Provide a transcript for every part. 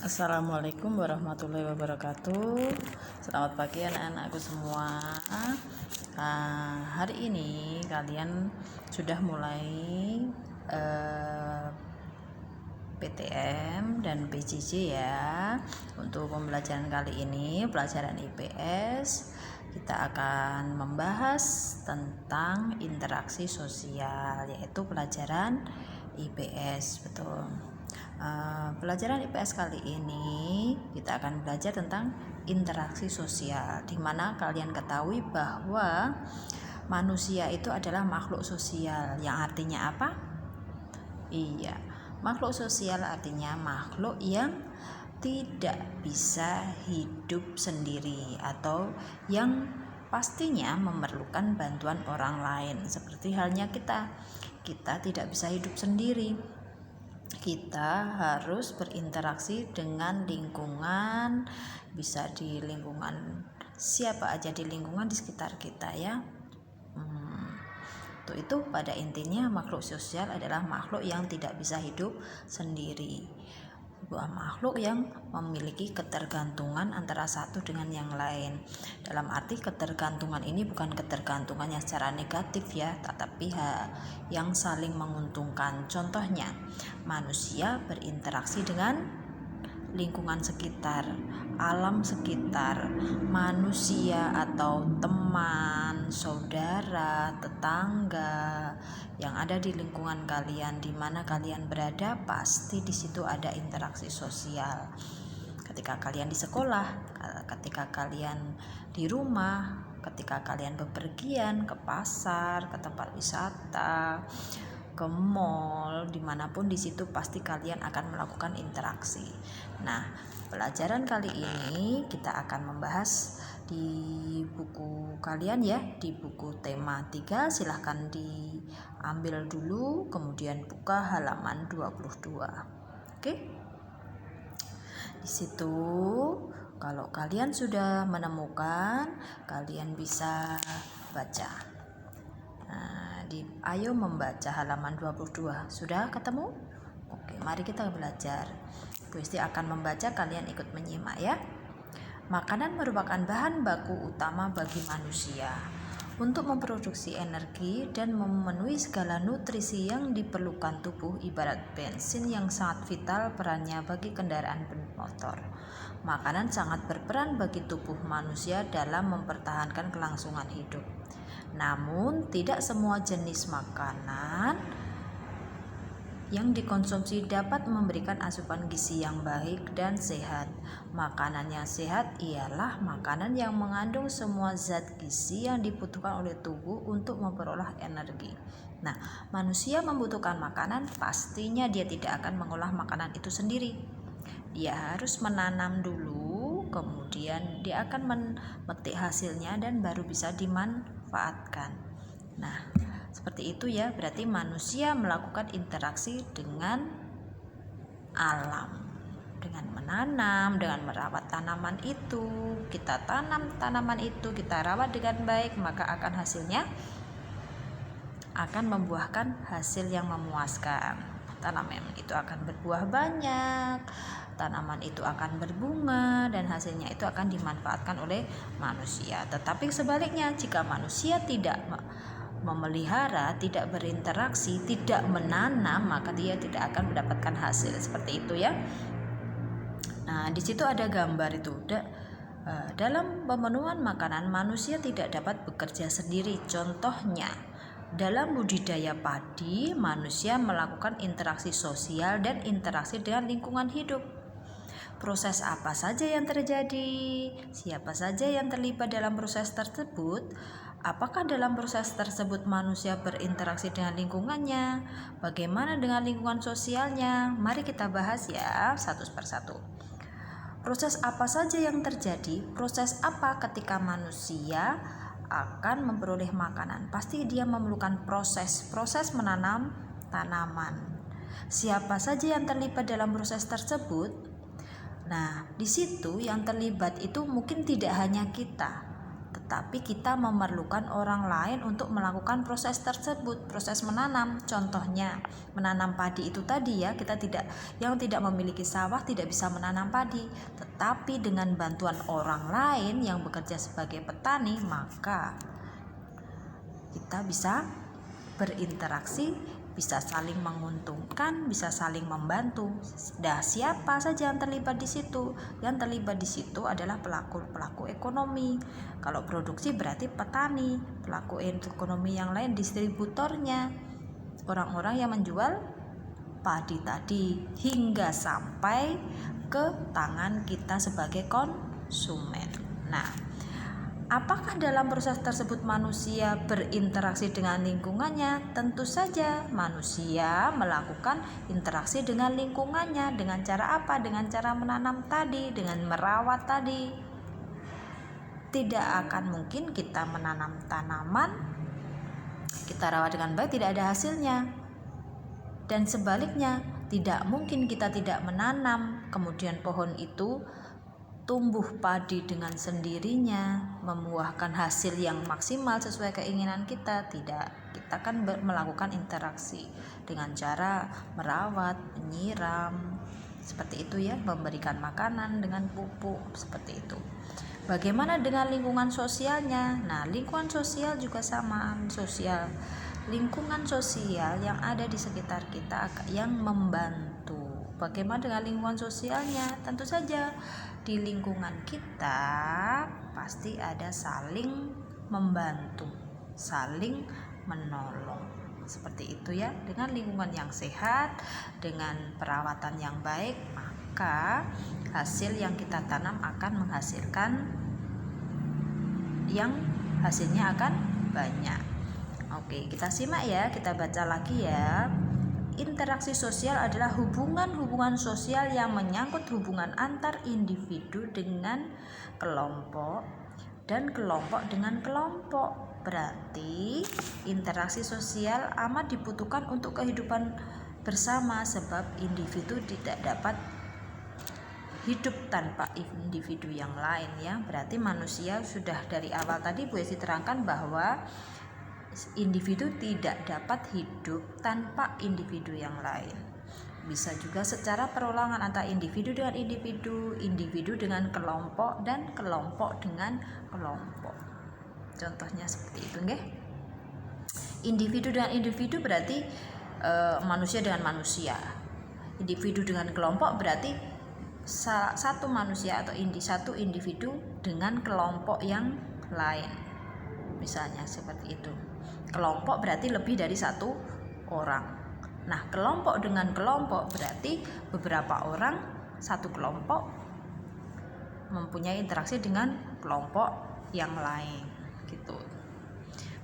Assalamualaikum warahmatullahi wabarakatuh. Selamat pagi anak-anakku semua. Hari ini kalian sudah mulai PTM dan PJJ ya. Untuk pembelajaran kali ini, pelajaran IPS, kita akan membahas tentang interaksi sosial, yaitu pelajaran IPS. Betul. Pelajaran IPS kali ini kita akan belajar tentang interaksi sosial, di mana kalian ketahui bahwa manusia itu adalah makhluk sosial, yang artinya apa? Iya, makhluk sosial artinya makhluk yang tidak bisa hidup sendiri atau yang pastinya memerlukan bantuan orang lain. Seperti halnya kita tidak bisa hidup sendiri. Kita harus berinteraksi dengan lingkungan, bisa di lingkungan siapa aja di lingkungan di sekitar kita ya. Itu pada intinya makhluk sosial adalah makhluk yang tidak bisa hidup sendiri, sebuah makhluk yang memiliki ketergantungan antara satu dengan yang lain. Dalam arti ketergantungan ini bukan ketergantungan yang secara negatif ya, tetapi yang saling menguntungkan. Contohnya, manusia berinteraksi dengan lingkungan sekitar, alam sekitar, manusia atau teman, saudara, tetangga yang ada di lingkungan kalian, di mana kalian berada, pasti di situ ada interaksi sosial. Ketika kalian di sekolah, ketika kalian di rumah, ketika kalian bepergian ke pasar, ke tempat wisata, ke mall, dimanapun di situ pasti kalian akan melakukan interaksi. Nah, pelajaran kali ini kita akan membahas di buku kalian ya, di buku tema 3. Silahkan diambil dulu, kemudian buka halaman 22. Oke? Di situ kalau kalian sudah menemukan, kalian bisa baca. Ayo membaca halaman 22. Sudah ketemu? Oke, mari kita belajar. Bu Esti akan membaca, kalian ikut menyimak ya. Makanan merupakan bahan baku utama bagi manusia untuk memproduksi energi dan memenuhi segala nutrisi yang diperlukan tubuh, ibarat bensin yang sangat vital perannya bagi kendaraan bermotor. Makanan sangat berperan bagi tubuh manusia dalam mempertahankan kelangsungan hidup. Namun, tidak semua jenis makanan yang dikonsumsi dapat memberikan asupan gizi yang baik dan sehat. Makanan yang sehat ialah makanan yang mengandung semua zat gizi yang dibutuhkan oleh tubuh untuk memperoleh energi. Nah, manusia membutuhkan makanan, pastinya dia tidak akan mengolah makanan itu sendiri. Dia harus menanam dulu, kemudian dia akan memetik hasilnya dan baru bisa dimanfaatkan. Nah, seperti itu ya, berarti manusia melakukan interaksi dengan alam, dengan menanam, dengan merawat tanaman itu. Kita tanam tanaman itu, kita rawat dengan baik, maka akan hasilnya akan membuahkan hasil yang memuaskan. Tanaman itu akan berbuah banyak, tanaman itu akan berbunga, dan hasilnya itu akan dimanfaatkan oleh manusia. Tetapi sebaliknya, jika manusia tidak memelihara, tidak berinteraksi, tidak menanam, maka dia tidak akan mendapatkan hasil. Seperti itu ya. Nah, di situ ada gambar itu. Dalam pemenuhan makanan, manusia tidak dapat bekerja sendiri. Contohnya, dalam budidaya padi, manusia melakukan interaksi sosial dan interaksi dengan lingkungan hidup. Proses apa saja yang terjadi? Siapa saja yang terlibat dalam proses tersebut? Apakah dalam proses tersebut manusia berinteraksi dengan lingkungannya? Bagaimana dengan lingkungan sosialnya? Mari kita bahas ya satu persatu. Proses apa saja yang terjadi? Proses apa ketika manusia akan memperoleh makanan? Pasti dia memerlukan proses menanam tanaman. Siapa saja yang terlibat dalam proses tersebut? Nah, di situ yang terlibat itu mungkin tidak hanya kita, tetapi kita memerlukan orang lain untuk melakukan proses tersebut, proses menanam. Contohnya menanam padi itu tadi ya, yang tidak memiliki sawah tidak bisa menanam padi, tetapi dengan bantuan orang lain yang bekerja sebagai petani, maka kita bisa berinteraksi, bisa saling menguntungkan, bisa saling membantu. Siapa saja yang terlibat di situ? Yang terlibat di situ adalah pelaku ekonomi. Kalau produksi berarti petani, pelaku ekonomi yang lain distributornya, orang-orang yang menjual padi tadi hingga sampai ke tangan kita sebagai konsumen. Nah, apakah dalam proses tersebut manusia berinteraksi dengan lingkungannya? Tentu saja manusia melakukan interaksi dengan lingkungannya. Dengan cara apa? Dengan cara menanam tadi, dengan merawat tadi. Tidak akan mungkin kita menanam tanaman, kita rawat dengan baik, tidak ada hasilnya. Dan sebaliknya, tidak mungkin kita tidak menanam, kemudian pohon itu tumbuh padi dengan sendirinya, membuahkan hasil yang maksimal sesuai keinginan kita. Tidak, kita kan melakukan interaksi dengan cara merawat, menyiram, seperti itu ya, memberikan makanan dengan pupuk, seperti itu. Bagaimana dengan lingkungan sosialnya? Nah, lingkungan sosial juga sama, lingkungan sosial yang ada di sekitar kita yang membantu. Bagaimana dengan lingkungan sosialnya? Tentu saja di lingkungan kita pasti ada saling membantu, saling menolong, seperti itu ya. Dengan lingkungan yang sehat, dengan perawatan yang baik, maka hasil yang kita tanam akan menghasilkan yang hasilnya akan banyak. Oke, kita simak ya, kita baca lagi ya. Interaksi sosial adalah hubungan-hubungan sosial yang menyangkut hubungan antar individu dengan kelompok dan kelompok dengan kelompok. Berarti interaksi sosial amat dibutuhkan untuk kehidupan bersama, sebab individu tidak dapat hidup tanpa individu yang lain ya. Berarti manusia sudah dari awal tadi Bu Esi terangkan bahwa individu tidak dapat hidup tanpa individu yang lain. Bisa juga secara perolangan antara individu dengan individu, individu dengan kelompok, dan kelompok dengan kelompok. Contohnya seperti itu nggih. Individu dengan individu berarti manusia dengan manusia. Individu dengan kelompok berarti satu manusia atau satu individu dengan kelompok yang lain. Misalnya seperti itu. Kelompok berarti lebih dari satu orang. Nah, kelompok dengan kelompok berarti beberapa orang satu kelompok mempunyai interaksi dengan kelompok yang lain gitu.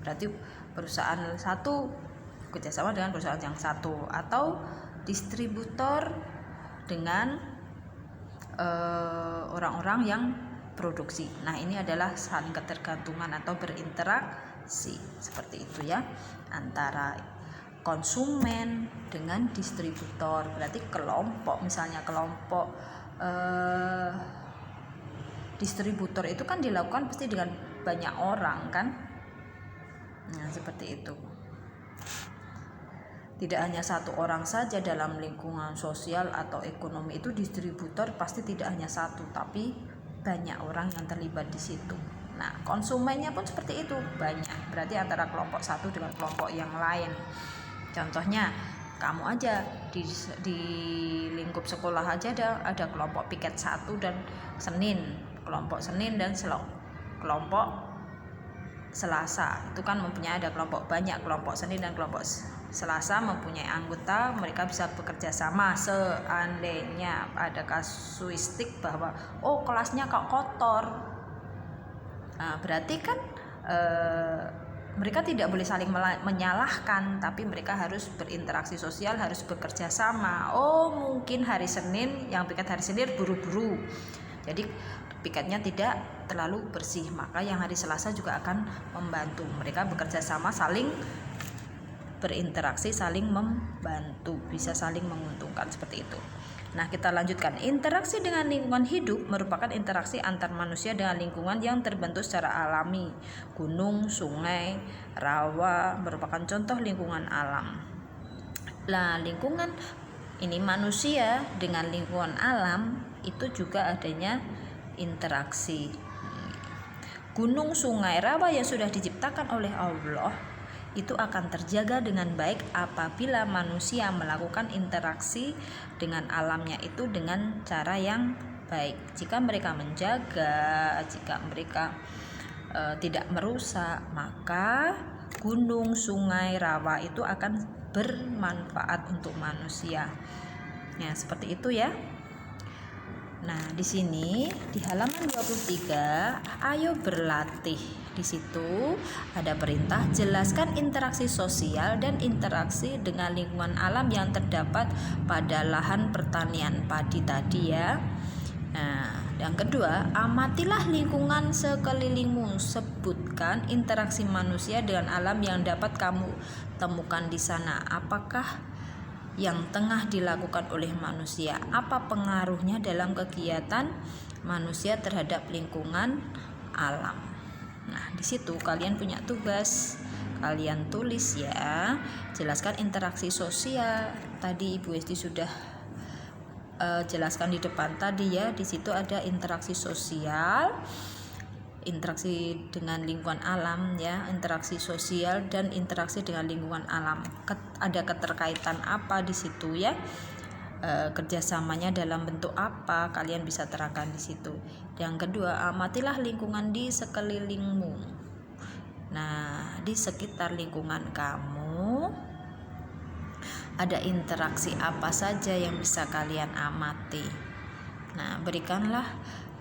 Berarti perusahaan satu kerjasama dengan perusahaan yang satu, atau distributor dengan orang-orang yang produksi. Nah, ini adalah saling ketergantungan atau berinteraksi seperti itu ya, antara konsumen dengan distributor. Berarti kelompok, misalnya kelompok distributor itu kan dilakukan pasti dengan banyak orang kan. Nah, seperti itu. Tidak hanya satu orang saja dalam lingkungan sosial atau ekonomi itu distributor, pasti tidak hanya satu, tapi banyak orang yang terlibat di situ. Nah, konsumennya pun seperti itu, banyak. Berarti antara kelompok satu dengan kelompok yang lain. Contohnya, kamu aja di lingkup sekolah aja ada kelompok piket 1 dan Senin, kelompok Senin dan kelompok Selasa. Itu kan mempunyai ada kelompok banyak, kelompok Senin dan kelompok Selasa mempunyai anggota, mereka bisa bekerja sama. Seandainya ada kasuistik bahwa kelasnya kok kotor, nah, berarti kan mereka tidak boleh saling menyalahkan, tapi mereka harus berinteraksi sosial, harus bekerja sama. Mungkin hari Senin, yang piket hari Senin buru-buru, jadi piketnya tidak terlalu bersih, maka yang hari Selasa juga akan membantu. Mereka bekerja sama, saling berinteraksi, saling membantu, bisa saling menguntungkan seperti itu. Nah, kita lanjutkan. Interaksi dengan lingkungan hidup merupakan interaksi antar manusia dengan lingkungan yang terbentuk secara alami. Gunung, sungai, rawa merupakan contoh lingkungan alam. Nah, lingkungan ini manusia dengan lingkungan alam itu juga adanya interaksi. Gunung, sungai, rawa yang sudah diciptakan oleh Allah itu akan terjaga dengan baik apabila manusia melakukan interaksi dengan alamnya itu dengan cara yang baik. Jika mereka menjaga, jika mereka tidak merusak, maka gunung, sungai, rawa itu akan bermanfaat untuk manusia. Ya, seperti itu ya. Nah, di sini di halaman 23, ayo berlatih. Di situ ada perintah jelaskan interaksi sosial dan interaksi dengan lingkungan alam yang terdapat pada lahan pertanian padi tadi ya. Nah, yang kedua, amatilah lingkungan sekelilingmu. Sebutkan interaksi manusia dengan alam yang dapat kamu temukan di sana. Apakah yang tengah dilakukan oleh manusia? Apa pengaruhnya dalam kegiatan manusia terhadap lingkungan alam? Nah, di situ kalian punya tugas. Kalian tulis ya. Jelaskan interaksi sosial. Tadi Ibu Esti sudah jelaskan di depan tadi ya. Di situ ada interaksi sosial, interaksi dengan lingkungan alam ya, interaksi sosial dan interaksi dengan lingkungan alam. Ada keterkaitan apa di situ ya? Kerjasamanya dalam bentuk apa? Kalian bisa terangkan di situ. Yang kedua, amatilah lingkungan di sekelilingmu. Nah, di sekitar lingkungan kamu ada interaksi apa saja yang bisa kalian amati. Nah, berikanlah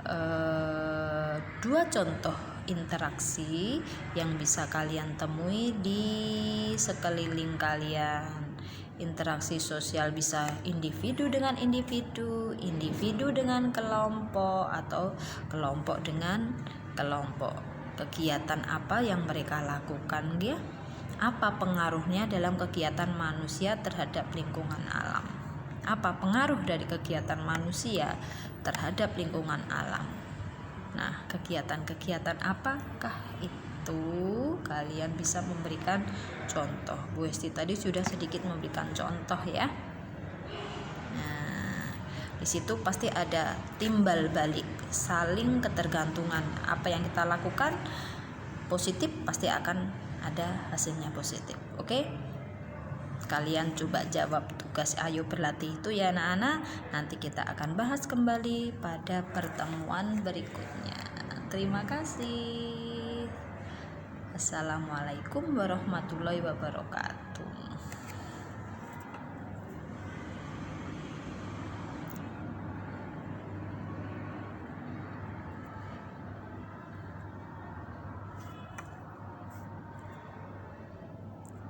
2 contoh interaksi yang bisa kalian temui di sekeliling kalian. Interaksi sosial bisa individu dengan individu, individu dengan kelompok, atau kelompok dengan kelompok. Kegiatan apa yang mereka lakukan dia? Apa pengaruhnya dalam kegiatan manusia terhadap lingkungan alam? Apa pengaruh dari kegiatan manusia terhadap lingkungan alam? Nah, kegiatan-kegiatan apakah itu? Kalian bisa memberikan contoh. Bu Esti tadi sudah sedikit memberikan contoh ya. Nah, di situ pasti ada timbal balik, saling ketergantungan. Apa yang kita lakukan positif pasti akan ada hasilnya positif. Oke? Kalian coba jawab tugas ayo berlatih itu ya anak-anak. Nanti kita akan bahas kembali pada pertemuan berikutnya. Terima kasih. Assalamualaikum warahmatullahi wabarakatuh.